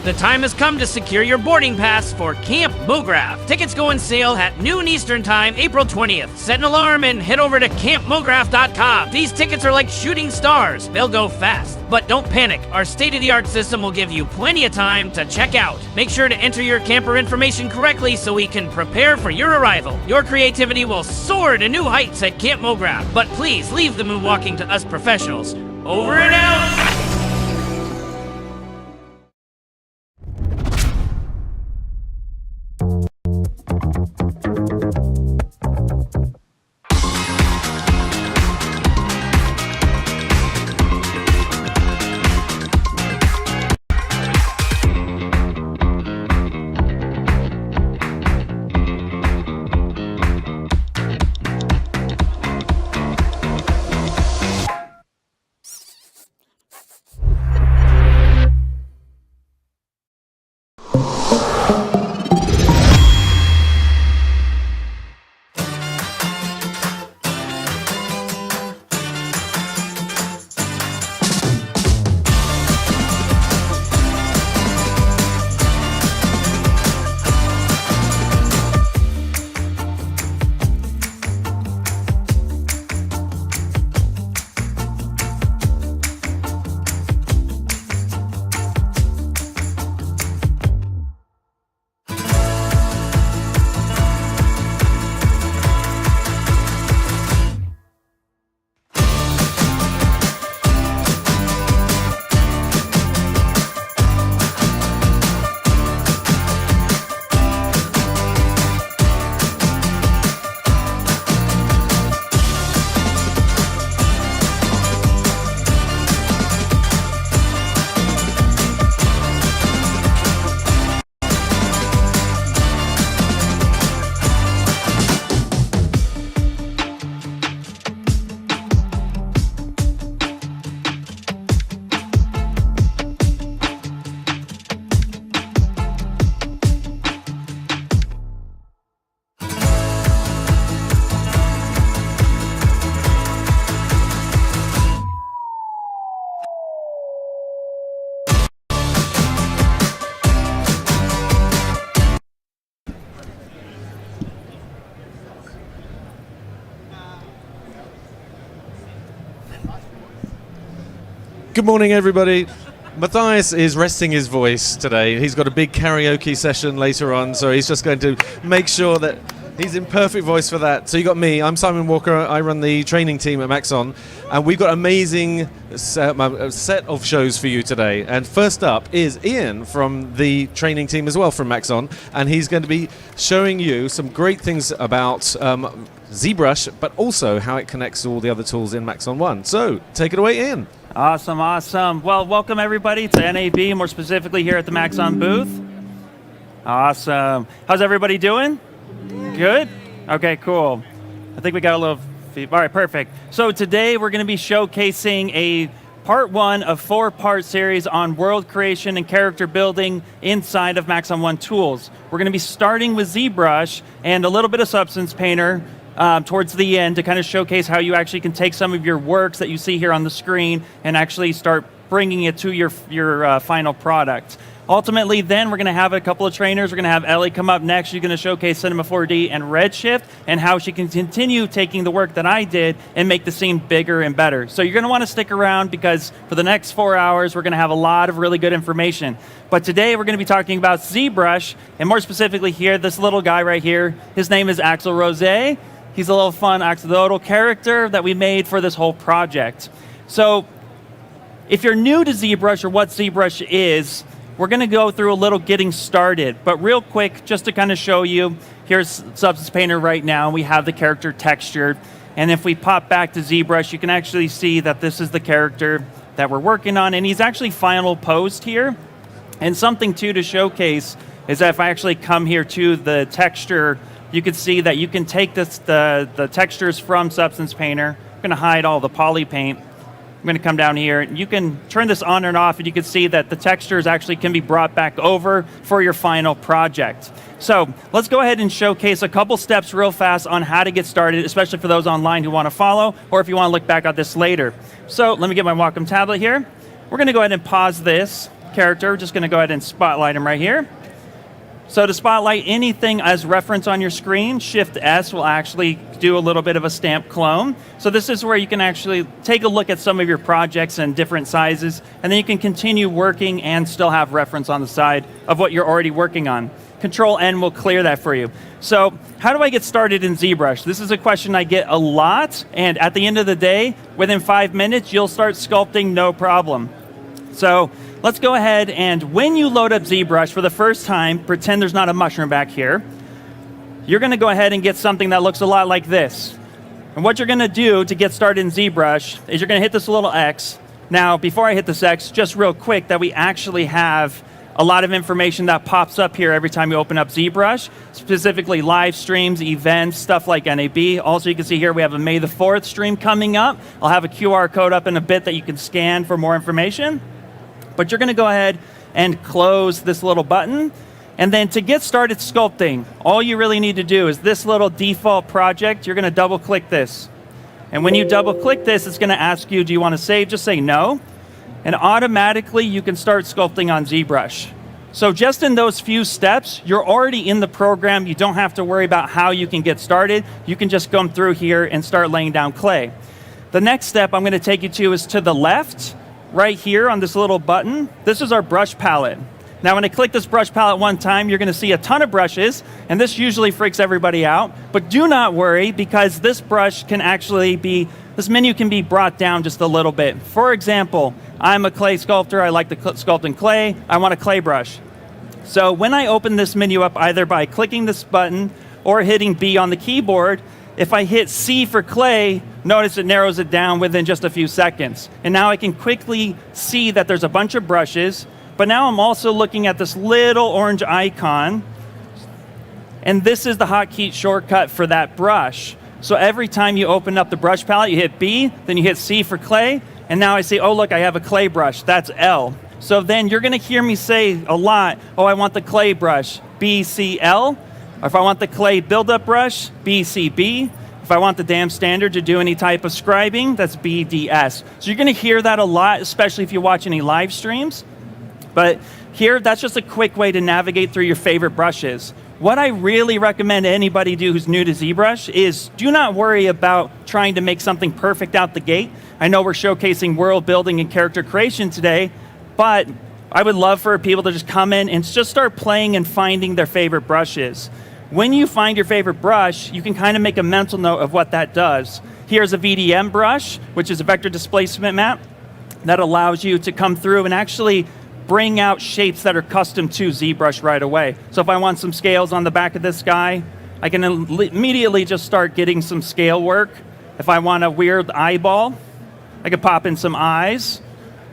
The time has come to secure your boarding pass for Camp Mograph. Tickets go on sale at noon Eastern Time, April 20th. Set an alarm and head over to campmograph.com. These tickets are like shooting stars. They'll go fast. But don't panic. Our state-of-the-art system will give you plenty of time to check out. Make sure to enter your camper information correctly so we can prepare for your arrival. Your creativity will soar to new heights at Camp Mograph. But please leave the moonwalking to us professionals. Over and out! Good morning, everybody. Matthias is resting his voice today. He's got a big karaoke session later on, so he's just going to make sure that he's in perfect voice for that. So you got me. I'm Simon Walker. I run the training team at Maxon, and we've got an amazing set of shows for you today. And first up is Ian from the training team as well from Maxon, and he's going to be showing you some great things about ZBrush, but also how it connects to all the other tools in Maxon One. So take it away, Ian. Awesome, awesome. Well, welcome everybody to NAB, more specifically here at the Maxon booth. Awesome. How's everybody doing? Good? Okay, cool. I think we got a little feedback. All right, perfect. So today we're going to be showcasing a part 1 of 4-part series on world creation and character building inside of Maxon One tools. We're going to be starting with ZBrush and a little bit of Substance Painter towards the end to kind of showcase how you actually can take some of your works that you see here on the screen and actually start bringing it to your final product. Ultimately, then we're going to have a couple of trainers. We're going to have Ellie come up next. She's going to showcase Cinema 4D and Redshift and how she can continue taking the work that I did and make the scene bigger and better. So you're going to want to stick around because for the next 4 hours, we're going to have a lot of really good information. But today, we're going to be talking about ZBrush, and more specifically here, this little guy right here. His name is Axel Rose. He's a little fun axolotl character that we made for this whole project. So if you're new to ZBrush or what ZBrush is, we're going to go through a little getting started. But real quick, just to kind of show you, here's Substance Painter right now. We have the character textured. And if we pop back to ZBrush, you can actually see that this is the character that we're working on. And he's actually final posed here. And something, too, to showcase is that if I actually come here to the texture, you can see that you can take the textures from Substance Painter. I'm going to hide all the poly paint. I'm going to come down here. You can turn this on and off, and you can see that the textures actually can be brought back over for your final project. So let's go ahead and showcase a couple steps real fast on how to get started, especially for those online who want to follow, or if you want to look back at this later. So let me get my Wacom tablet here. We're going to go ahead and pause this. character. We're just going to go ahead and spotlight him right here. So to spotlight anything as reference on your screen, Shift-S will actually do a little bit of a stamp clone. So this is where you can actually take a look at some of your projects in different sizes, and then you can continue working and still have reference on the side of what you're already working on. Control-N will clear that for you. So how do I get started in ZBrush? This is a question I get a lot, and at the end of the day, within 5 minutes, you'll start sculpting no problem. So let's go ahead, and when you load up ZBrush for the first time, pretend there's not a mushroom back here. You're going to go ahead and get something that looks a lot like this. And what you're going to do to get started in ZBrush is you're going to hit this little X. Now, before I hit this X, just real quick, that we actually have a lot of information that pops up here every time you open up ZBrush, specifically live streams, events, stuff like NAB. Also, you can see here we have a May the 4th stream coming up. I'll have a QR code up in a bit that you can scan for more information. But you're going to go ahead and close this little button. And then to get started sculpting, all you really need to do is this little default project. You're going to double click this. And when you double click this, it's going to ask you, do you want to save? Just say no. And automatically you can start sculpting on ZBrush. So just in those few steps, you're already in the program. You don't have to worry about how you can get started. You can just come through here and start laying down clay. The next step I'm going to take you to is to the left. Right here on this little button, this is our brush palette. Now when I click this brush palette one time, you're going to see a ton of brushes, and this usually freaks everybody out. But do not worry, because this brush can actually be, this menu can be brought down just a little bit. For example, I'm a clay sculptor, I like to sculpt in clay, I want a clay brush. So when I open this menu up either by clicking this button or hitting B on the keyboard, if I hit C for clay, notice it narrows it down within just a few seconds. And now I can quickly see that there's a bunch of brushes, but now I'm also looking at this little orange icon, and this is the hotkey shortcut for that brush. So every time you open up the brush palette, you hit B, then you hit C for clay, and now I say, oh look, I have a clay brush, that's L. So then you're going to hear me say a lot, oh, I want the clay brush, B, C, L. Or if I want the clay buildup brush, B, C, B. If I want the damn standard to do any type of scribing, that's B, D, S. So you're going to hear that a lot, especially if you watch any live streams. But here, that's just a quick way to navigate through your favorite brushes. What I really recommend anybody do who's new to ZBrush is do not worry about trying to make something perfect out the gate. I know we're showcasing world building and character creation today, but I would love for people to just come in and just start playing and finding their favorite brushes. When you find your favorite brush, you can kind of make a mental note of what that does. Here's a VDM brush, which is a vector displacement map that allows you to come through and actually bring out shapes that are custom to ZBrush right away. So if I want some scales on the back of this guy, I can immediately just start getting some scale work. If I want a weird eyeball, I can pop in some eyes.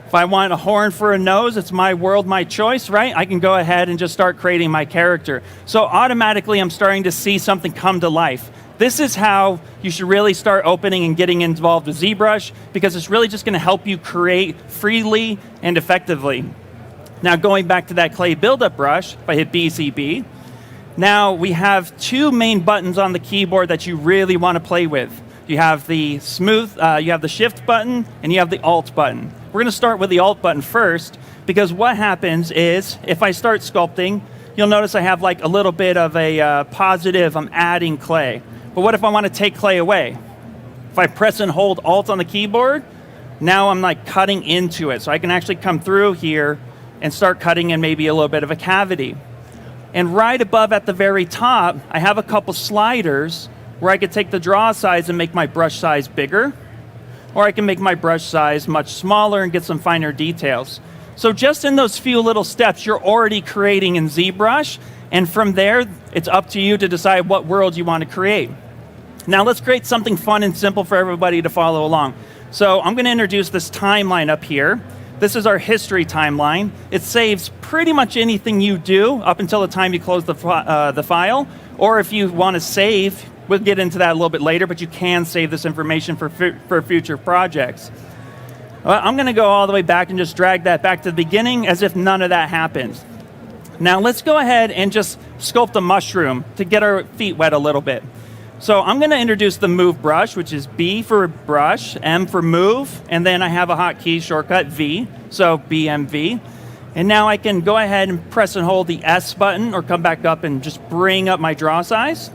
If I want a horn for a nose, it's my world, my choice, right? I can go ahead and just start creating my character. So automatically, I'm starting to see something come to life. This is how you should really start opening and getting involved with ZBrush, because it's really just going to help you create freely and effectively. Now, going back to that clay buildup brush, if I hit BCB, now we have two main buttons on the keyboard that you really want to play with. You have the smooth, you have the shift button, and you have the alt button. We're going to start with the alt button first, because what happens is, if I start sculpting, you'll notice I have like a little bit of a positive, I'm adding clay. But what if I want to take clay away? If I press and hold alt on the keyboard, now I'm like cutting into it. So I can actually come through here and start cutting in maybe a little bit of a cavity. And right above at the very top, I have a couple sliders where I could take the draw size and make my brush size bigger, or I can make my brush size much smaller and get some finer details. So just in those few little steps, you're already creating in ZBrush, and from there, it's up to you to decide what world you want to create. Now let's create something fun and simple for everybody to follow along. So I'm going to introduce this timeline up here. This is our history timeline. It saves pretty much anything you do up until the time you close the file, or if you want to save, we'll get into that a little bit later, but you can save this information for future projects. Well, I'm going to go all the way back and just drag that back to the beginning as if none of that happened. Now let's go ahead and just sculpt a mushroom to get our feet wet a little bit. So I'm going to introduce the move brush, which is B for brush, M for move, and then I have a hotkey shortcut V, so BMV. And now I can go ahead and press and hold the S button or come back up and just bring up my draw size.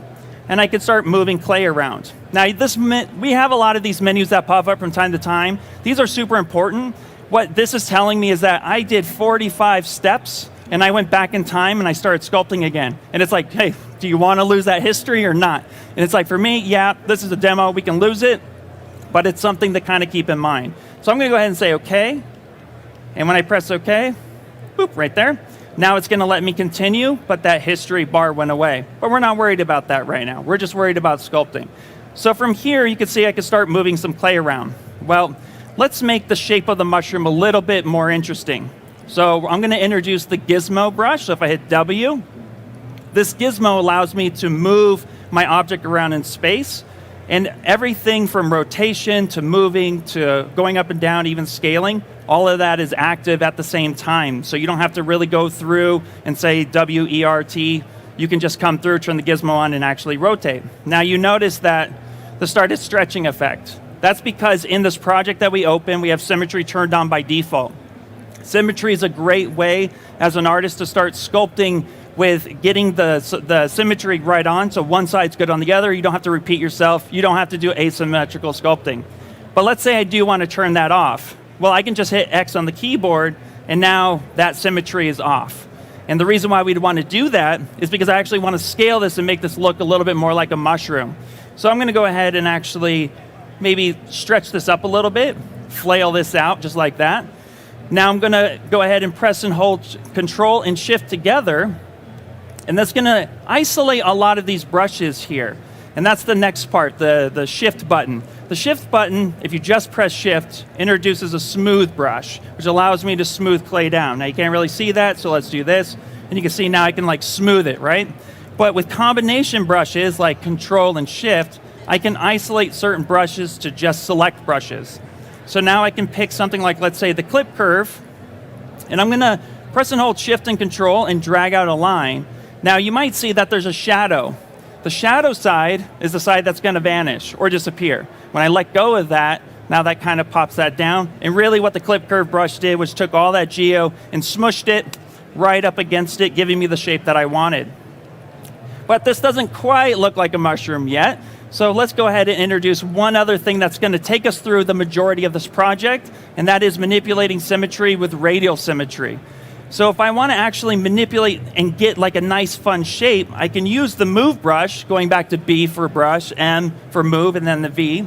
And I can start moving clay around. Now, we have a lot of these menus that pop up from time to time. These are super important. What this is telling me is that I did 45 steps, and I went back in time and I started sculpting again. And it's like, hey, do you want to lose that history or not? And it's like, for me, yeah, this is a demo. We can lose it, but it's something to kind of keep in mind. So I'm going to go ahead and say OK. And when I press OK, boop, right there. Now it's going to let me continue, but that history bar went away. But we're not worried about that right now. We're just worried about sculpting. So from here, you can see I can start moving some clay around. Well, let's make the shape of the mushroom a little bit more interesting. So I'm going to introduce the gizmo brush. So if I hit W, this gizmo allows me to move my object around in space. And everything from rotation to moving to going up and down, even scaling, all of that is active at the same time. So you don't have to really go through and say W-E-R-T. You can just come through, turn the gizmo on, and actually rotate. Now you notice that the started stretching effect. That's because in this project that we open, we have symmetry turned on by default. Symmetry is a great way as an artist to start sculpting with getting the symmetry right on, so one side's good on the other. You don't have to repeat yourself. You don't have to do asymmetrical sculpting. But let's say I do want to turn that off. Well, I can just hit X on the keyboard, and now that symmetry is off. And the reason why we'd want to do that is because I actually want to scale this and make this look a little bit more like a mushroom. So I'm going to go ahead and actually maybe stretch this up a little bit, flail this out just like that. Now I'm going to go ahead and press and hold Control and Shift together. And that's going to isolate a lot of these brushes here. And that's the next part, the Shift button. The Shift button, if you just press Shift, introduces a smooth brush, which allows me to smooth clay down. Now you can't really see that, so let's do this. And you can see now I can like smooth it, right? But with combination brushes like Control and Shift, I can isolate certain brushes to just select brushes. So now I can pick something like, let's say, the clip curve, and I'm going to press and hold Shift and Control and drag out a line. Now you might see that there's a shadow. The shadow side is the side that's going to vanish or disappear. When I let go of that, now that kind of pops that down. And really what the clip curve brush did was took all that geo and smushed it right up against it, giving me the shape that I wanted. But this doesn't quite look like a mushroom yet. So let's go ahead and introduce one other thing that's going to take us through the majority of this project, and that is manipulating symmetry with radial symmetry. So if I want to actually manipulate and get like a nice fun shape, I can use the move brush, going back to B for brush, M for move, and then the V.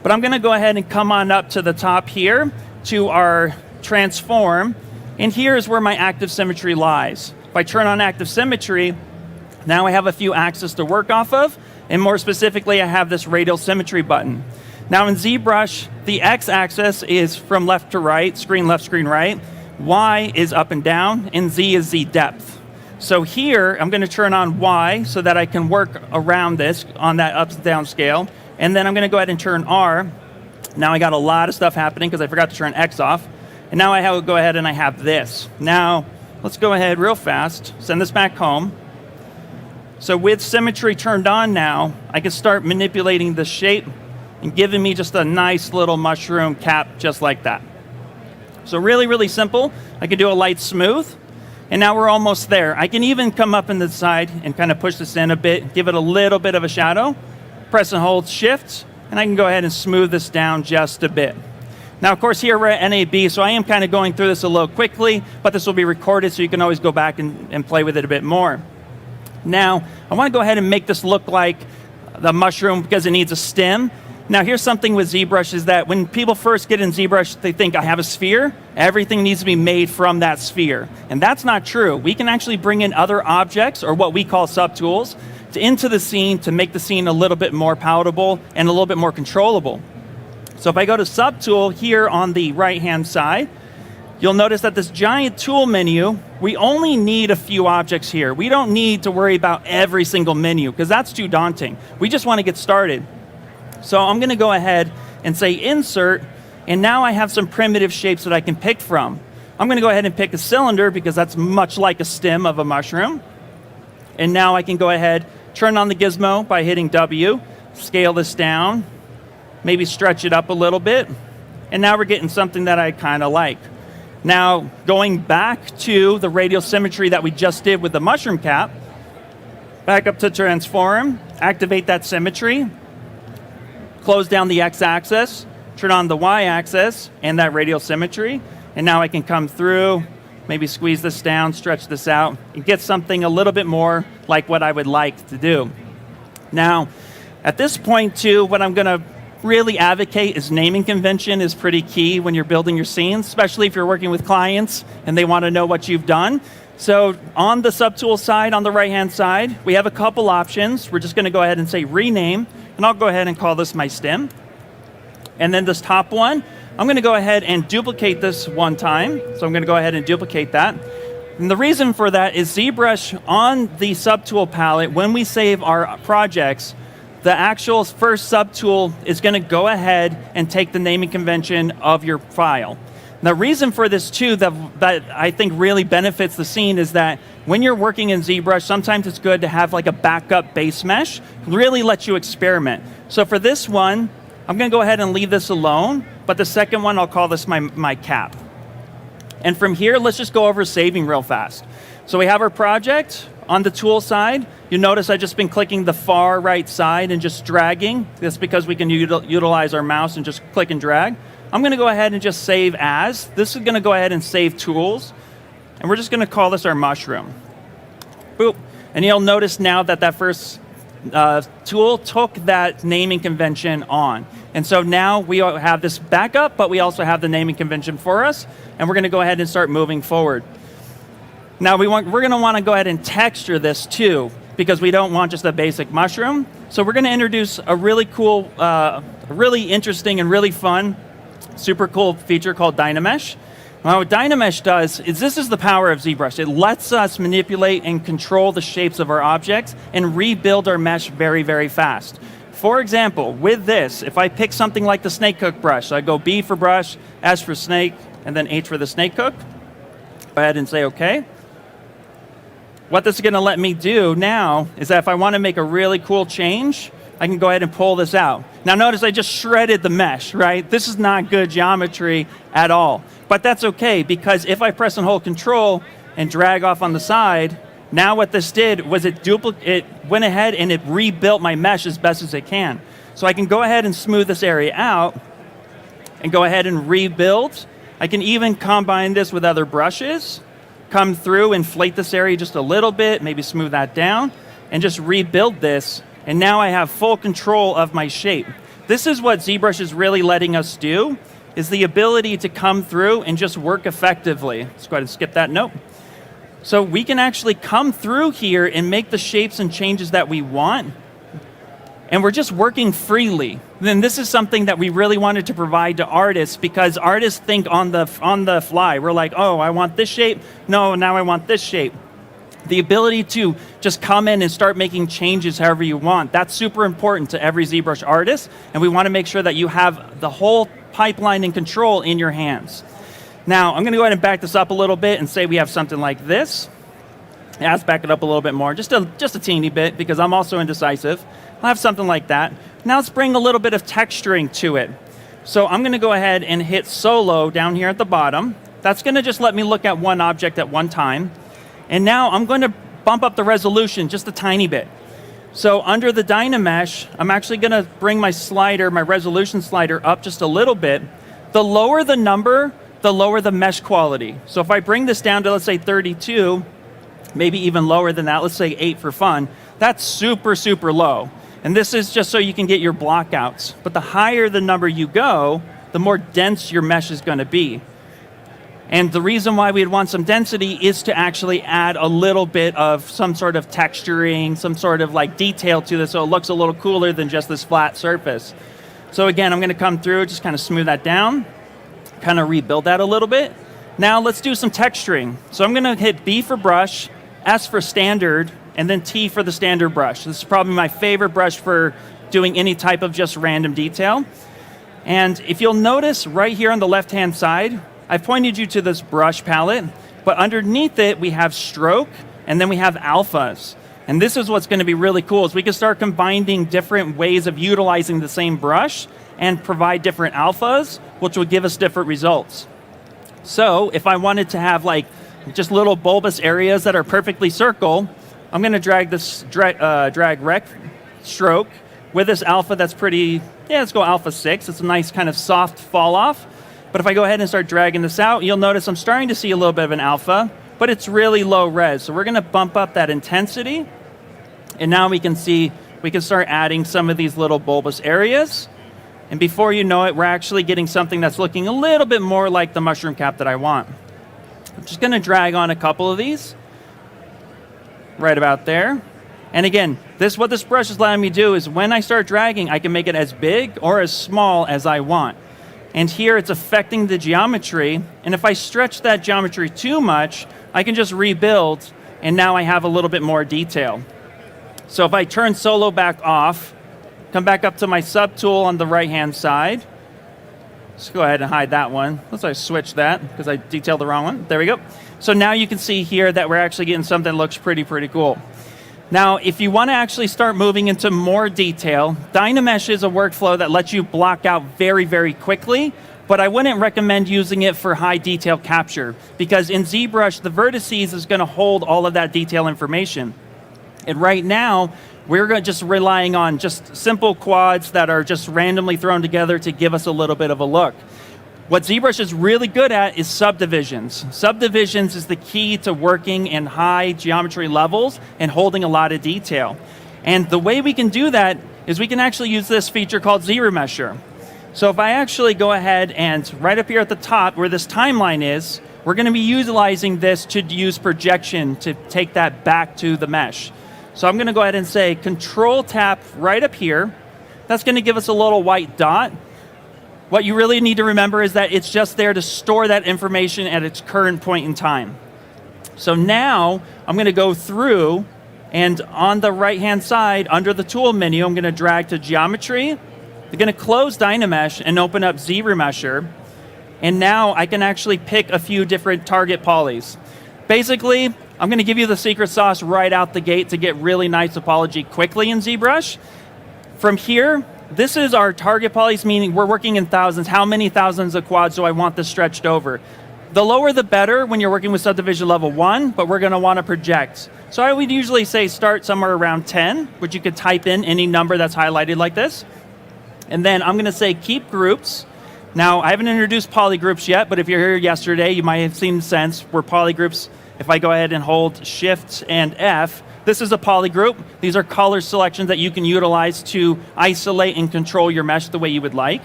But I'm going to go ahead and come on up to the top here to our transform, and here's where my active symmetry lies. If I turn on active symmetry, now I have a few axes to work off of, and more specifically, I have this radial symmetry button. Now in ZBrush, the X-axis is from left to right, screen left, screen right. Y is up and down, and Z is Z depth. So here, I'm going to turn on Y so that I can work around this on that up and down scale. And then I'm going to go ahead and turn R. Now I got a lot of stuff happening because I forgot to turn X off. And now I go ahead and I have this. Now, let's go ahead real fast, send this back home. So with symmetry turned on now, I can start manipulating the shape and giving me just a nice little mushroom cap just like that. So really, really simple. I can do a light smooth, and now we're almost there. I can even come up in the side and kind of push this in a bit, give it a little bit of a shadow, press and hold Shift, and I can go ahead and smooth this down just a bit. Now, of course, here we're at NAB, so I am kind of going through this a little quickly, but this will be recorded so you can always go back and play with it a bit more. Now, I want to go ahead and make this look like the mushroom because it needs a stem. Now, here's something with ZBrush is that when people first get in ZBrush, they think, I have a sphere. Everything needs to be made from that sphere. And that's not true. We can actually bring in other objects, or what we call subtools, into the scene to make the scene a little bit more palatable and a little bit more controllable. So if I go to Subtool here on the right-hand side, you'll notice that this giant tool menu, we only need a few objects here. We don't need to worry about every single menu, because that's too daunting. We just want to get started. So I'm going to go ahead and say Insert, and now I have some primitive shapes that I can pick from. I'm going to go ahead and pick a cylinder, because that's much like a stem of a mushroom. And now I can go ahead, turn on the gizmo by hitting W, scale this down, maybe stretch it up a little bit, and now we're getting something that I kind of like. Now, going back to the radial symmetry that we just did with the mushroom cap, back up to transform, activate that symmetry, close down the x-axis, turn on the y-axis and that radial symmetry, and now I can come through, maybe squeeze this down, stretch this out, and get something a little bit more like what I would like to do. Now, at this point too, what I'm gonna really advocate is naming convention is pretty key when you're building your scenes, especially if you're working with clients and they want to know what you've done. So on the Subtools side, on the right-hand side, we have a couple options. We're just going to go ahead and say rename, and I'll go ahead and call this my stem. And then this top one, I'm going to go ahead and duplicate this one time. So I'm going to go ahead and duplicate that. And the reason for that is ZBrush on the subtool palette, when we save our projects, the actual first subtool is going to go ahead and take the naming convention of your file. The reason for this too that I think really benefits the scene is that when you're working in ZBrush, sometimes it's good to have like a backup base mesh, really lets you experiment. So for this one, I'm going to go ahead and leave this alone, but the second one, I'll call this my cap. And from here, let's just go over saving real fast. So we have our project. On the tool side, you notice I've just been clicking the far right side and just dragging. That's because we can utilize our mouse and just click and drag. I'm going to go ahead and just save as. This is going to go ahead and save tools. And we're just going to call this our mushroom. Boop. And you'll notice now that that first tool took that naming convention on. And so now we have this backup, but we also have the naming convention for us. And we're going to go ahead and start moving forward. Now we're going to want to go ahead and texture this too, because we don't want just a basic mushroom. So we're going to introduce a really cool, really interesting and really fun, super cool feature called Dynamesh. Now what Dynamesh does is this is the power of ZBrush. It lets us manipulate and control the shapes of our objects and rebuild our mesh very, very fast. For example, with this, if I pick something like the snake hook brush, so I go B for brush, S for snake, and then H for the snake hook, go ahead and say okay. What this is going to let me do now is that if I want to make a really cool change, I can go ahead and pull this out. Now notice I just shredded the mesh, right? This is not good geometry at all. But that's okay, because if I press and hold Control and drag off on the side, now what this did was it went ahead and it rebuilt my mesh as best as it can. So I can go ahead and smooth this area out and go ahead and rebuild. I can even combine this with other brushes, come through, inflate this area just a little bit, maybe smooth that down, and just rebuild this. And now I have full control of my shape. This is what ZBrush is really letting us do, is the ability to come through and just work effectively. Let's go ahead and skip that note. So we can actually come through here and make the shapes and changes that we want. And we're just working freely. Then this is something that we really wanted to provide to artists, because artists think on the fly. We're like, oh, I want this shape. No, now I want this shape. The ability to just come in and start making changes however you want, that's super important to every ZBrush artist, and we want to make sure that you have the whole pipeline and control in your hands. Now, I'm going to go ahead and back this up a little bit and say we have something like this. Yeah, let's back it up a little bit more, just a teeny bit, because I'm also indecisive. I'll have something like that. Now let's bring a little bit of texturing to it. So I'm going to go ahead and hit solo down here at the bottom. That's going to just let me look at one object at one time. And now I'm going to bump up the resolution just a tiny bit. So under the Dynamesh, I'm actually going to bring my slider, my resolution slider, up just a little bit. The lower the number, the lower the mesh quality. So if I bring this down to, let's say, 32, maybe even lower than that, let's say 8 for fun, that's super, super low. And this is just so you can get your blockouts. But the higher the number you go, the more dense your mesh is going to be. And the reason why we'd want some density is to actually add a little bit of some sort of texturing, some sort of like detail to this, so it looks a little cooler than just this flat surface. So again, I'm going to come through, just kind of smooth that down, kind of rebuild that a little bit. Now let's do some texturing. So I'm going to hit B for brush, S for standard, and then T for the standard brush. This is probably my favorite brush for doing any type of just random detail. And if you'll notice right here on the left-hand side, I've pointed you to this brush palette, but underneath it we have stroke, and then we have alphas. And this is what's going to be really cool, is we can start combining different ways of utilizing the same brush and provide different alphas, which will give us different results. So if I wanted to have like just little bulbous areas that are perfectly circle, I'm going to drag this drag rect stroke with this alpha that's pretty, let's go alpha 6. It's a nice kind of soft fall off. But if I go ahead and start dragging this out, you'll notice I'm starting to see a little bit of an alpha, but it's really low res. So we're going to bump up that intensity. And now we can see, we can start adding some of these little bulbous areas. And before you know it, we're actually getting something that's looking a little bit more like the mushroom cap that I want. I'm just going to drag on a couple of these, right about there. And again, what this brush is letting me do is when I start dragging, I can make it as big or as small as I want. And here it's affecting the geometry. And if I stretch that geometry too much, I can just rebuild, and now I have a little bit more detail. So if I turn solo back off, come back up to my subtool on the right-hand side. Let's go ahead and hide that one. Let's switch that because I detailed the wrong one. There we go. So now you can see here that we're actually getting something that looks pretty cool. Now, if you want to actually start moving into more detail, Dynamesh is a workflow that lets you block out very quickly, but I wouldn't recommend using it for high detail capture because in ZBrush, the vertices is going to hold all of that detail information. And right now, we're just relying on just simple quads that are just randomly thrown together to give us a little bit of a look. What ZBrush is really good at is subdivisions. Subdivisions is the key to working in high geometry levels and holding a lot of detail. And the way we can do that is we can actually use this feature called ZRemesher. So if I actually go ahead and right up here at the top where this timeline is, we're going to be utilizing this to use projection to take that back to the mesh. So I'm going to go ahead and say Control Tap right up here. That's going to give us a little white dot. What you really need to remember is that it's just there to store that information at its current point in time. So now I'm going to go through, and on the right-hand side, under the tool menu, I'm going to drag to Geometry. I'm going to close Dynamesh and open up ZRemesher. And now I can actually pick a few different target polys. Basically, I'm going to give you the secret sauce right out the gate to get really nice topology quickly in ZBrush. From here, this is our target polys, meaning we're working in thousands. How many thousands of quads do I want this stretched over? The lower the better when you're working with subdivision level 1, but we're going to want to project. So I would usually say start somewhere around 10, which you could type in any number that's highlighted like this. And then I'm going to say keep groups. Now, I haven't introduced polygroups yet, but if you're here yesterday, you might have seen sense where polygroups, if I go ahead and hold Shift and F, this is a polygroup. These are color selections that you can utilize to isolate and control your mesh the way you would like.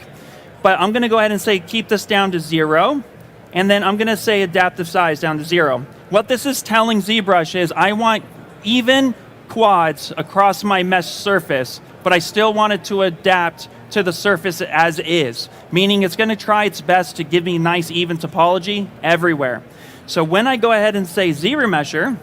But I'm going to go ahead and say keep this down to 0. And then I'm going to say adaptive size down to 0. What this is telling ZBrush is I want even quads across my mesh surface, but I still want it to adapt to the surface as is, meaning it's going to try its best to give me nice even topology everywhere. So when I go ahead and say ZRemesher,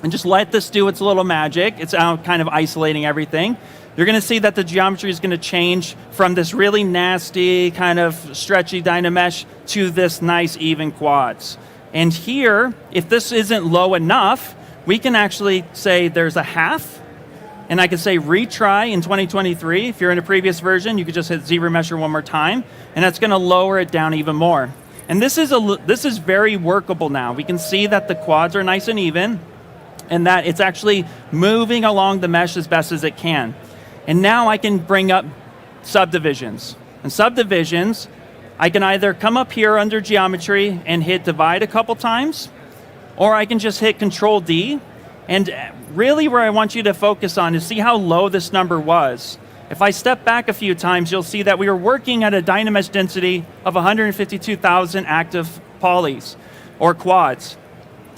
and just let this do its little magic, it's out kind of isolating everything, you're going to see that the geometry is going to change from this really nasty, kind of stretchy Dynamesh to this nice even quads. And here, if this isn't low enough, we can actually say there's a half, and I can say retry in 2023. If you're in a previous version, you could just hit ZRemesher one more time, and that's going to lower it down even more. And this is very workable now. We can see that the quads are nice and even, and that it's actually moving along the mesh as best as it can. And now I can bring up subdivisions. And subdivisions, I can either come up here under geometry and hit divide a couple times, or I can just hit Control D. And really where I want you to focus on is see how low this number was. If I step back a few times, you'll see that we were working at a Dynamesh density of 152,000 active polys, or quads.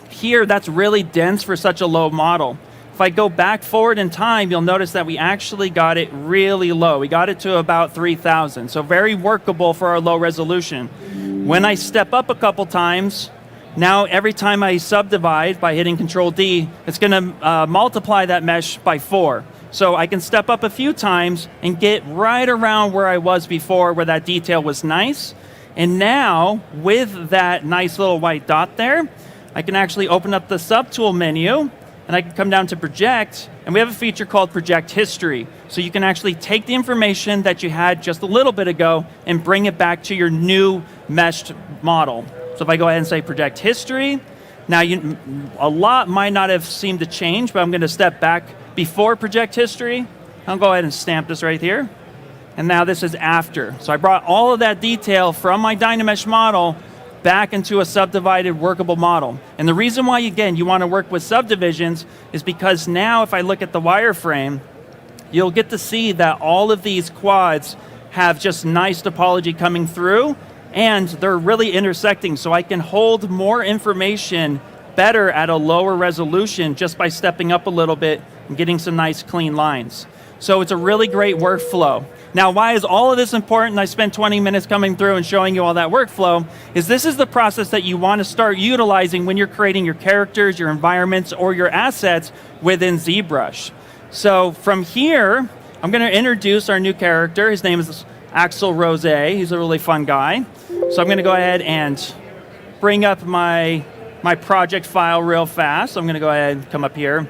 Here, that's really dense for such a low model. If I go back forward in time, you'll notice that we actually got it really low. We got it to about 3,000, so very workable for our low resolution. When I step up a couple times, now every time I subdivide by hitting Control D, it's going to multiply that mesh by 4. So I can step up a few times and get right around where I was before, where that detail was nice. And now, with that nice little white dot there, I can actually open up the subtool menu, and I can come down to project, and we have a feature called project history. So you can actually take the information that you had just a little bit ago and bring it back to your new meshed model. So if I go ahead and say project history, now a lot might not have seemed to change, but I'm going to step back before project history. I'll go ahead and stamp this right here. And now this is after. So I brought all of that detail from my Dynamesh model back into a subdivided workable model. And the reason why, again, you want to work with subdivisions is because now if I look at the wireframe, you'll get to see that all of these quads have just nice topology coming through, and they're really intersecting, so I can hold more information better at a lower resolution just by stepping up a little bit and getting some nice clean lines. So it's a really great workflow. Now, why is all of this important? I spent 20 minutes coming through and showing you all that workflow, is this is the process that you want to start utilizing when you're creating your characters, your environments, or your assets within ZBrush. So from here, I'm going to introduce our new character. His name is Axel Rose. He's a really fun guy. So I'm going to go ahead and bring up my project file real fast. So I'm going to go ahead and come up here.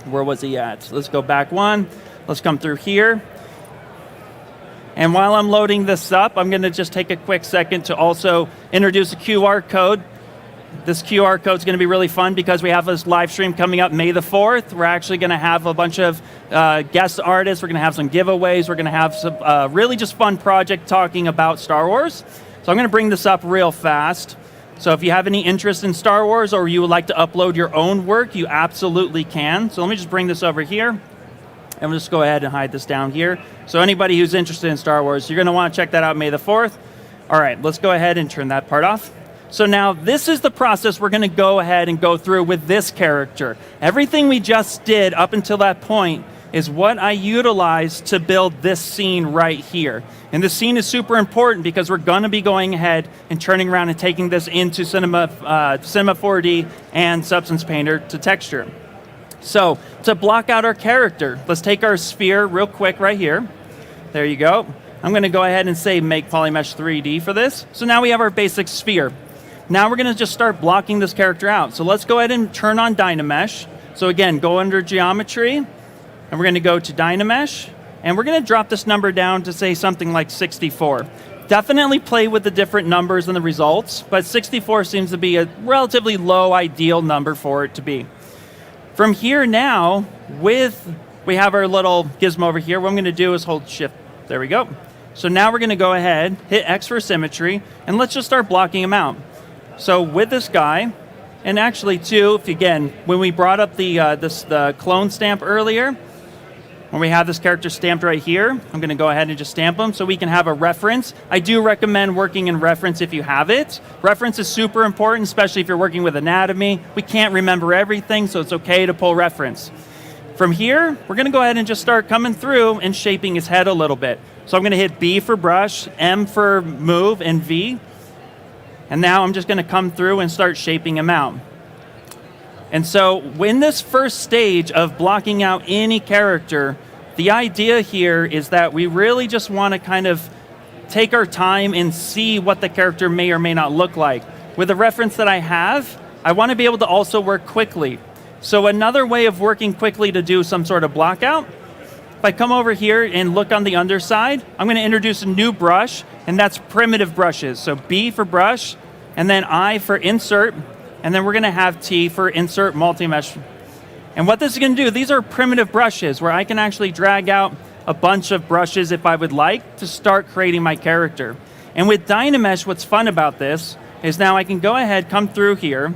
Where was he at? Let's go back one. Let's come through here. And while I'm loading this up, I'm going to just take a quick second to also introduce a QR code. This QR code is going to be really fun because we have this live stream coming up May the 4th. We're actually going to have a bunch of guest artists. We're going to have some giveaways. We're going to have some really just fun project talking about Star Wars. So I'm going to bring this up real fast. So if you have any interest in Star Wars or you would like to upload your own work, you absolutely can. So let me just bring this over here. And we'll just go ahead and hide this down here. So anybody who's interested in Star Wars, you're going to want to check that out May the 4th. All right, let's go ahead and turn that part off. So now this is the process we're going to go ahead and go through with this character. Everything we just did up until that point is what I utilized to build this scene right here. And this scene is super important because we're going to be going ahead and turning around and taking this into Cinema 4D and Substance Painter to texture. So to block out our character, let's take our sphere real quick right here. There you go. I'm going to go ahead and say make Polymesh 3D for this. So now we have our basic sphere. Now we're going to just start blocking this character out. So let's go ahead and turn on Dynamesh. So again, go under Geometry, and we're going to go to Dynamesh, and we're going to drop this number down to say something like 64. Definitely play with the different numbers and the results, but 64 seems to be a relatively low ideal number for it to be. From here now, we have our little gizmo over here. What I'm going to do is hold Shift. There we go. So now we're going to go ahead, hit X for symmetry, and let's just start blocking him out. So with this guy, and actually too, when we brought up the clone stamp earlier, when we have this character stamped right here, I'm going to go ahead and just stamp him so we can have a reference. I do recommend working in reference if you have it. Reference is super important, especially if you're working with anatomy. We can't remember everything, so it's okay to pull reference. From here, we're going to go ahead and just start coming through and shaping his head a little bit. So I'm going to hit B for brush, M for move, and V. And now I'm just going to come through and start shaping him out. And so in this first stage of blocking out any character, the idea here is that we really just want to kind of take our time and see what the character may or may not look like. With the reference that I have, I want to be able to also work quickly. So another way of working quickly to do some sort of block out, if I come over here and look on the underside, I'm going to introduce a new brush, and that's primitive brushes. So B for brush, and then I for insert, and then we're going to have T for insert multi-mesh. And what this is going to do, these are primitive brushes where I can actually drag out a bunch of brushes if I would like to start creating my character. And with Dynamesh, what's fun about this is now I can go ahead, come through here,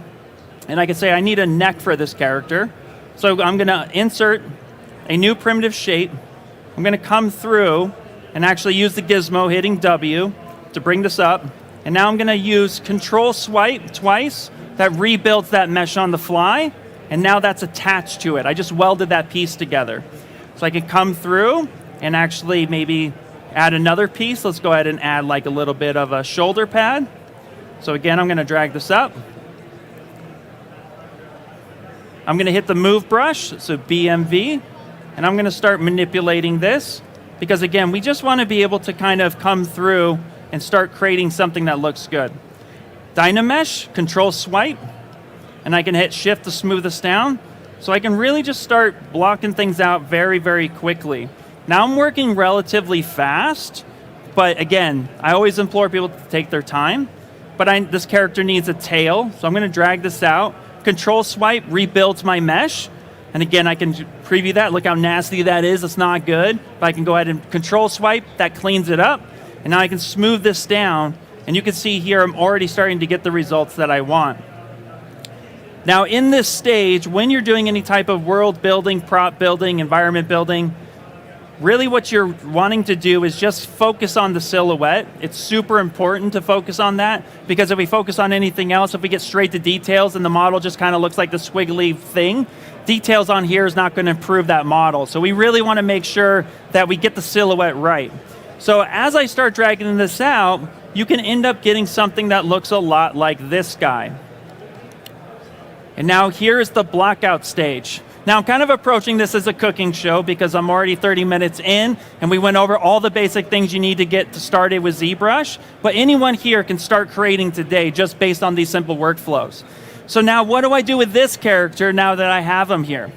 and I can say I need a neck for this character. So I'm going to insert a new primitive shape. I'm going to come through and actually use the gizmo hitting W to bring this up. And now I'm going to use Control Swipe twice. That rebuilds that mesh on the fly, and now that's attached to it. I just welded that piece together. So I can come through and actually maybe add another piece. Let's go ahead and add like a little bit of a shoulder pad. So again, I'm going to drag this up. I'm going to hit the move brush, so BMV, and I'm going to start manipulating this because again, we just want to be able to kind of come through and start creating something that looks good. Dynamesh, Control Swipe, and I can hit Shift to smooth this down. So I can really just start blocking things out very, very quickly. Now I'm working relatively fast, but again, I always implore people to take their time. but this character needs a tail, so I'm going to drag this out. Control swipe rebuilds my mesh. And again, I can preview that. Look how nasty that is. It's not good. But I can go ahead and control swipe. That cleans it up. And now I can smooth this down. And you can see here, I'm already starting to get the results that I want. Now in this stage, when you're doing any type of world building, prop building, environment building, really what you're wanting to do is just focus on the silhouette. It's super important to focus on that, because if we focus on anything else, if we get straight to details and the model just kind of looks like the squiggly thing, details on here is not going to improve that model. So we really want to make sure that we get the silhouette right. So as I start dragging this out, you can end up getting something that looks a lot like this guy. And now here's the blockout stage. Now I'm kind of approaching this as a cooking show because I'm already 30 minutes in and we went over all the basic things you need to get started with ZBrush, but anyone here can start creating today just based on these simple workflows. So now what do I do with this character now that I have him here?